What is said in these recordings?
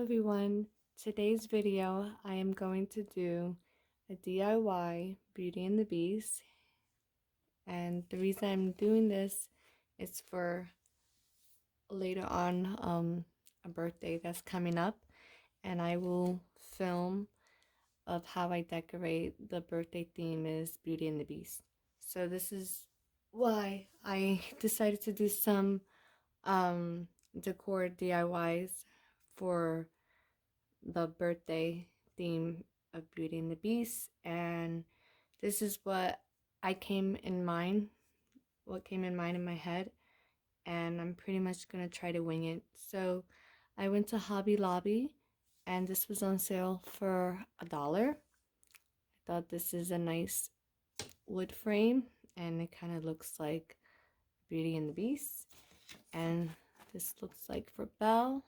everyone. Today's video I am going to do a DIY Beauty and the Beast, and the reason I'm doing this is for later on a birthday that's coming up, and I will film of how I decorate. The birthday theme is Beauty and the Beast. So this is why I decided to do some decor DIYs for the birthday theme of Beauty and the Beast, and this is what came in mind in my head, and I'm pretty much gonna try to wing it. So I went to Hobby Lobby, and this was on sale for $1. I thought this is a nice wood frame, and it kind of looks like Beauty and the Beast. And this looks like for Belle,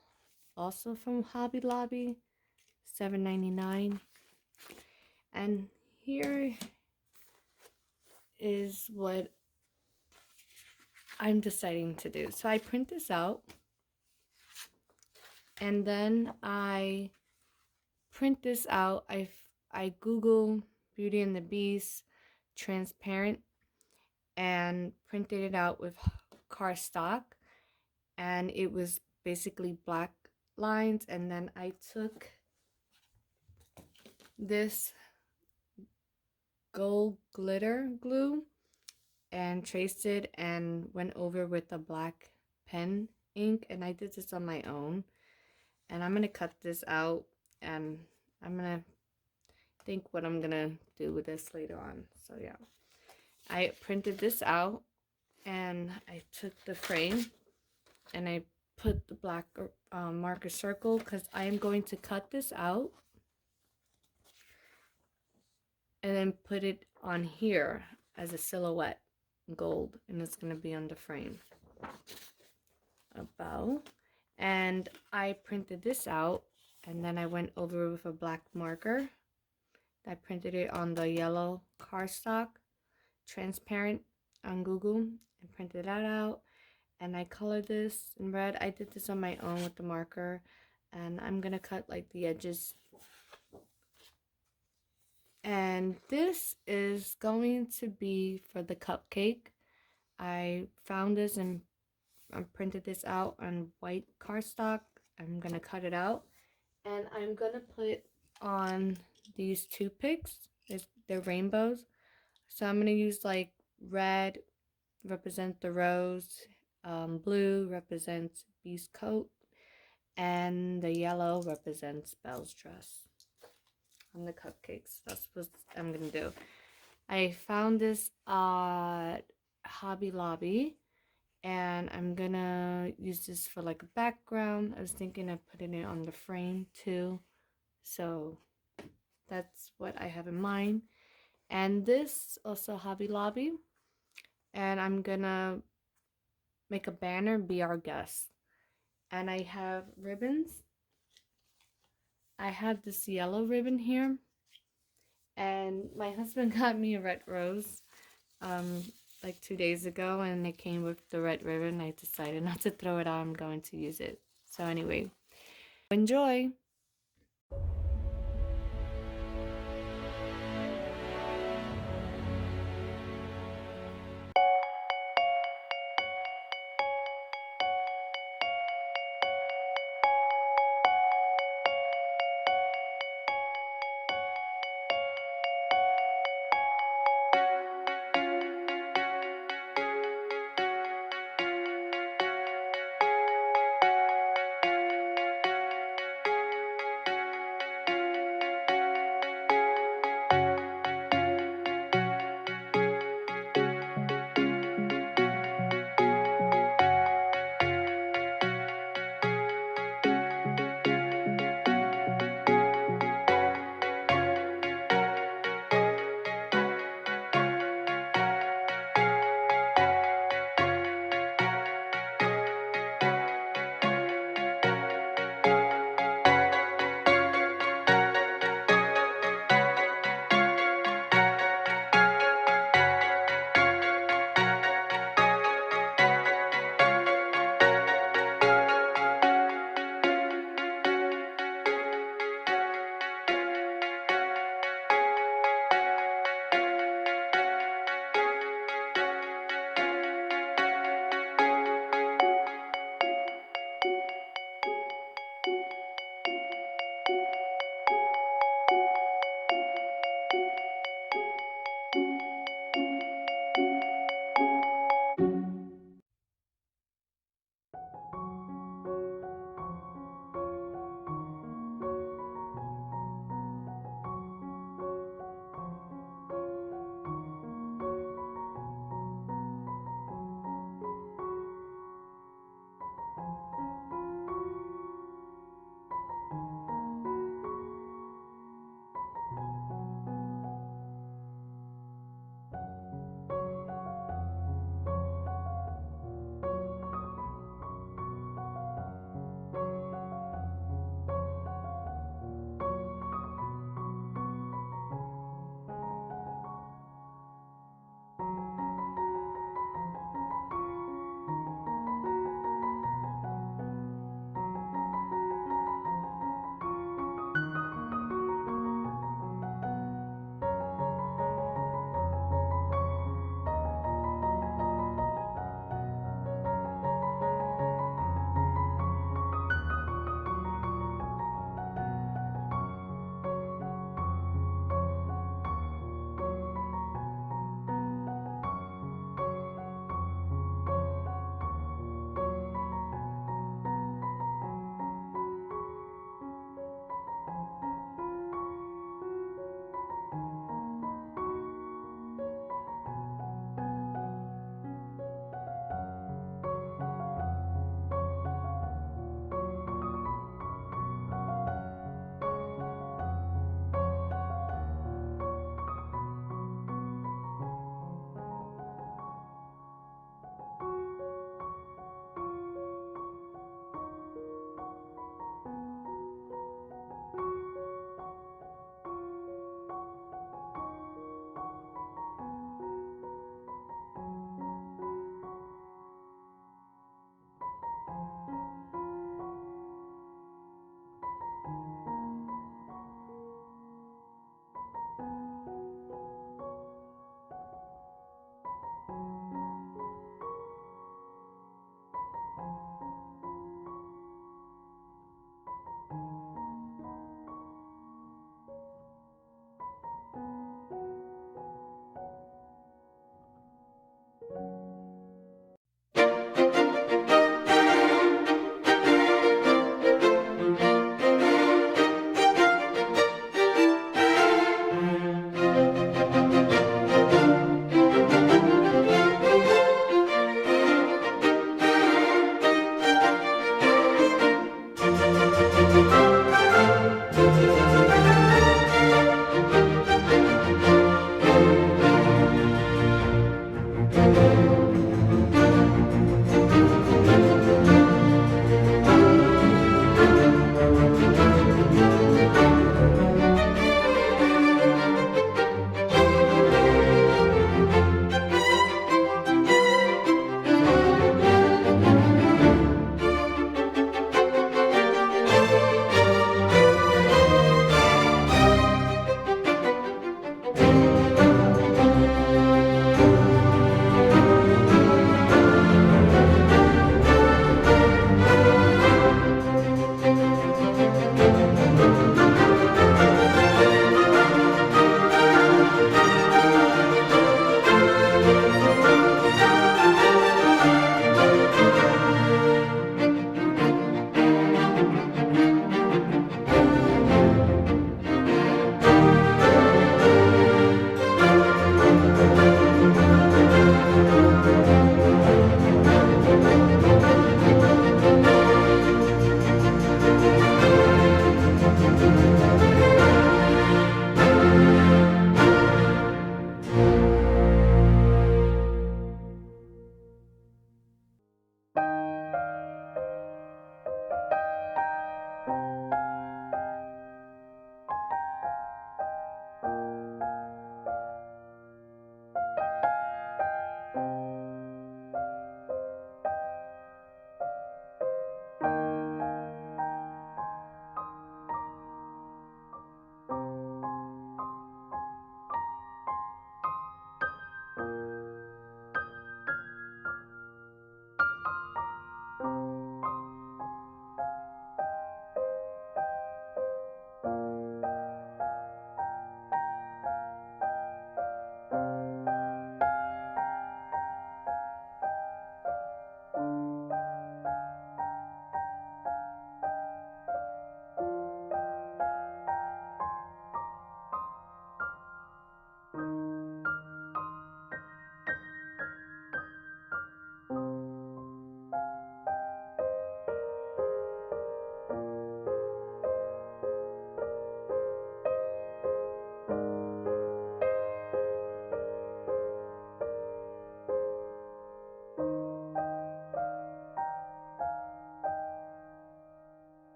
also from Hobby Lobby, $7.99. And here is what I'm deciding to do. So I print this out, and then I print this out. I Google Beauty and the Beast transparent and printed it out with cardstock, and it was basically black lines. And then I took this gold glitter glue and traced it and went over with a black pen ink, and I did this on my own. And I'm gonna cut this out, and I'm gonna think what I'm gonna do with this later on. So yeah, I printed this out, and I took the frame and I put the black marker circle, because I am going to cut this out and then put it on here as a silhouette gold, and it's going to be on the frame about. And I printed this out, and then I went over with a black marker. I printed it on the yellow cardstock transparent on Google and printed that out, and I colored this in red. I did this on my own with the marker, and I'm gonna cut like the edges. And this is going to be for the cupcake. I found this and I printed this out on white cardstock. I'm gonna cut it out, and I'm gonna put on these toothpicks. They're rainbows, so I'm gonna use like red represent the rose, blue represents Beast coat, and the yellow represents Belle's dress on the cupcakes. That's what I'm gonna do. I found this at Hobby Lobby, and I'm gonna use this for like a background. I was thinking of putting it on the frame too, so that's what I have in mind. And this also Hobby Lobby, and I'm gonna make a banner, be our guest. And I have ribbons. I have this yellow ribbon here, and my husband got me a red rose like 2 days ago, and it came with the red ribbon. I decided not to throw it out. I'm going to use it. So anyway, enjoy.